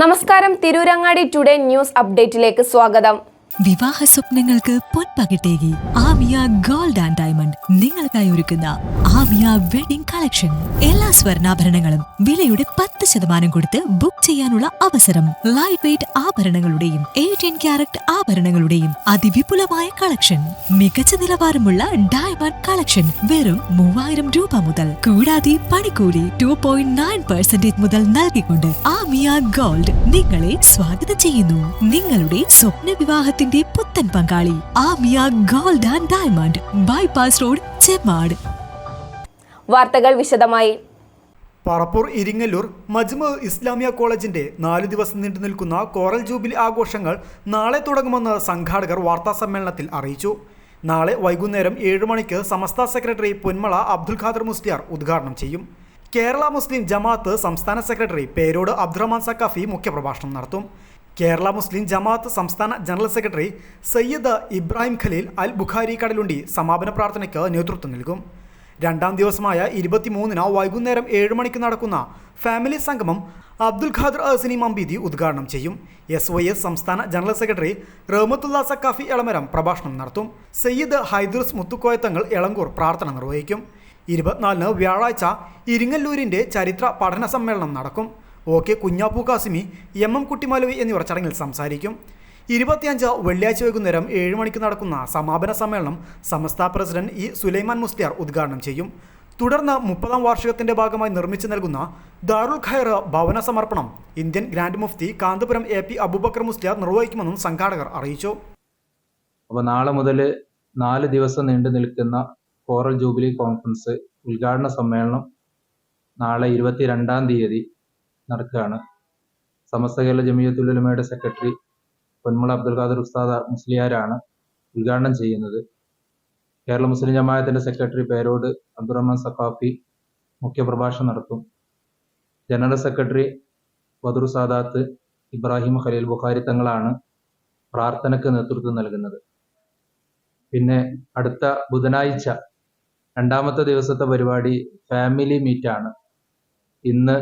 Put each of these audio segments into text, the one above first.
നമസ്കാരം, Tirurangadi today news അപ്ഡേറ്റിലേക്ക് സ്വാഗതം. വിവാഹ സ്വപ്നങ്ങൾക്ക് പൊൻപകിട്ടേകി ആമിയ ഗോൾഡ് ആൻഡ് ഡയമണ്ട് നിങ്ങൾക്കായി ഒരുക്കുന്ന ആമിയ വെഡിംഗ് കളക്ഷൻ. എല്ലാ സ്വർണ്ണാഭരണങ്ങളും വിലയുടെ 10% കൊടുത്ത് ബുക്ക് ചെയ്യാനുള്ള അവസരം. ലൈറ്റ് വെയ്റ്റ് ആഭരണങ്ങളുടെയും 18 ക്യാരറ്റ് ആഭരണങ്ങളുടെയും അതിവിപുലമായ കളക്ഷൻ. മികച്ച നിലവാരമുള്ള ഡയമണ്ട് കളക്ഷൻ വെറും 3000 രൂപ മുതൽ. കൂടാതെ പണിക്കൂലി 2.9% മുതൽ നൽകിക്കൊണ്ട് ആമിയ ഗോൾഡ് നിങ്ങളെ സ്വാഗതം ചെയ്യുന്നു. നിങ്ങളുടെ സ്വപ്ന വിവാഹത്തിൽ പുത്തൻ പങ്കാളി Amiya gold and diamond, bypass road, Chemmad. വാർത്തകൾ വിശദമായി. പറപ്പൂർ ഇരിങ്ങല്ലൂർ മജ്മ ഇസ്ലാമിയ കോളേജിന്റെ 4 ദിവസം നീണ്ടു നിൽക്കുന്ന കോറൽ ജൂബിലി ആഘോഷങ്ങൾ നാളെ തുടങ്ങുമെന്ന് സംഘാടകർ വാർത്താസമ്മേളനത്തിൽ അറിയിച്ചു. നാളെ വൈകുന്നേരം 7 മണിക്ക് സമസ്ത സെക്രട്ടറി പൊന്മള അബ്ദുൽ ഖാദർ മുസ്ലിയാർ ഉദ്ഘാടനം ചെയ്യും. കേരള മുസ്ലിം ജമാഅത്ത് സംസ്ഥാന സെക്രട്ടറി പേരോട് അബ്ദുറഹ്മാൻ സക്കാഫി മുഖ്യപ്രഭാഷണം നടത്തും. കേരള മുസ്ലിം ജമാഅത്ത് സംസ്ഥാന ജനറൽ സെക്രട്ടറി സയ്യിദ് ഇബ്രാഹിം ഖലീൽ അൽ ബുഖാരി കടലുണ്ടി സമാപന പ്രാർത്ഥനയ്ക്ക് നേതൃത്വം നൽകും. 2ാം ദിവസമായ 23-ന് വൈകുന്നേരം 7 മണിക്ക് നടക്കുന്ന ഫാമിലി സംഗമം അബ്ദുൽ ഖാദർ അഹ്സനി മമ്പീദി ഉദ്ഘാടനം ചെയ്യും. SYS സംസ്ഥാന ജനറൽ സെക്രട്ടറി റഹ്മത്തുള്ള സക്കാഫി എളമരം പ്രഭാഷണം നടത്തും. സയ്യിദ് ഹൈദുർസ് മുത്തുക്കോയത്തങ്ങൾ എളങ്കൂർ പ്രാർത്ഥന നിർവഹിക്കും. 24-ന് വ്യാഴാഴ്ച ഇരിങ്ങല്ലൂരിൻ്റെ ചരിത്ര പഠന സമ്മേളനം നടക്കും. OK കുഞ്ഞാപ്പു കാസിമി, MM കുട്ടിമലവി എന്നിവർ ചടങ്ങിൽ സംസാരിക്കും. 25 വെള്ളിയാഴ്ച വൈകുന്നേരം 7 മണിക്ക് നടക്കുന്ന സമാപന സമ്മേളനം സമസ്ത പ്രസിഡന്റ് E സുലൈമാൻ മുസ്ലിയാർ ഉദ്ഘാടനം ചെയ്യും. തുടർന്ന് 30ാം വാർഷികത്തിന്റെ ഭാഗമായി നിർമ്മിച്ചു നൽകുന്ന ദാറുൽ ഖൈർ ഭവന സമർപ്പണം Indian grand Mufti Kanthapuram AP Aboobacker Musliyar നിർവഹിക്കുമെന്നും സംഘാടകർ അറിയിച്ചു. അപ്പോൾ നാളെ മുതൽ 4 ദിവസം നീണ്ടു നിൽക്കുന്ന കോറൽ ജൂബിലി കോൺഫറൻസ് ഉദ്ഘാടന സമ്മേളനം നാളെ 22-ാം തീയതി നടക്കുകയാണ്. സമസ്ത കേരള ജമിയത്തുൽ ഉലമയുടെ സെക്രട്ടറി പൊന്മള അബ്ദുൽ ഖാദർ ഉസ്താദ് മുസ്ലിയാരാണ് ഉദ്ഘാടനം ചെയ്യുന്നത്. കേരള മുസ്ലിം ജമാഅത്തിന്റെ സെക്രട്ടറി പേരോട് അബ്ദുറഹ്മാൻ സഖാഫി മുഖ്യപ്രഭാഷണം നടത്തും. ജനറൽ സെക്രട്ടറി ബദറു സാദാത്ത് ഇബ്രാഹിം ഖലീൽ ബുഖാരി തങ്ങളാണ് പ്രാർത്ഥനയ്ക്ക് നേതൃത്വം നൽകുന്നത്. പിന്നെ അടുത്ത ബുധനാഴ്ച 2ാമത്തെ ദിവസത്തെ പരിപാടി ഫാമിലി മീറ്റാണ്. ഇന്ന്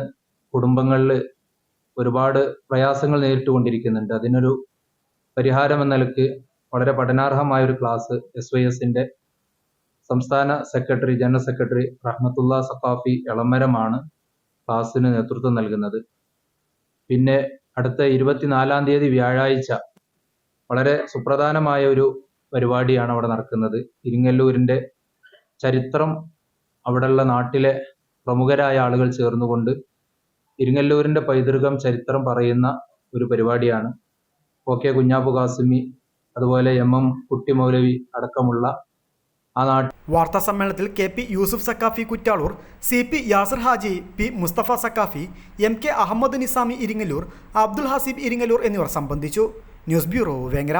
കുടുംബങ്ങളിൽ ഒരുപാട് പ്രയാസങ്ങൾ നേരിട്ടുകൊണ്ടിരിക്കുന്നുണ്ട്. അതിനൊരു പരിഹാരം എന്ന നിലയ്ക്ക് വളരെ പഠനാർഹമായൊരു ക്ലാസ് SYSന്റെ സംസ്ഥാന secretary general secretary Rahmathulla Saqafi എളമരമാണ് ക്ലാസ്സിന് നേതൃത്വം നൽകുന്നത്. പിന്നെ അടുത്ത 24-ാം തീയതി വ്യാഴാഴ്ച വളരെ സുപ്രധാനമായ ഒരു പരിപാടിയാണ് അവിടെ നടക്കുന്നത്. ഇരിങ്ങല്ലൂരിൻ്റെ ചരിത്രം അവിടെയുള്ള നാട്ടിലെ പ്രമുഖരായ ആളുകൾ ചേർന്നുകൊണ്ട് ഇരിങ്ങല്ലൂരിൻ്റെ പൈതൃകം ചരിത്രം പറയുന്ന ഒരു പരിപാടിയാണ്. OK കുഞ്ഞാപ്പു കാസിമി, അതുപോലെ MM കുട്ടി മൗലവി അടക്കമുള്ള ആ വാർത്താ സമ്മേളനത്തിൽ KP Yusuf Saqafi Kuttalur, CP Yasar Haji, P Mustafa Saqafi, MK Ahmed Nizami Iringallur, Abdul Haseeb Iringallur എന്നിവർ സംബന്ധിച്ചു. News bureau, Vengara.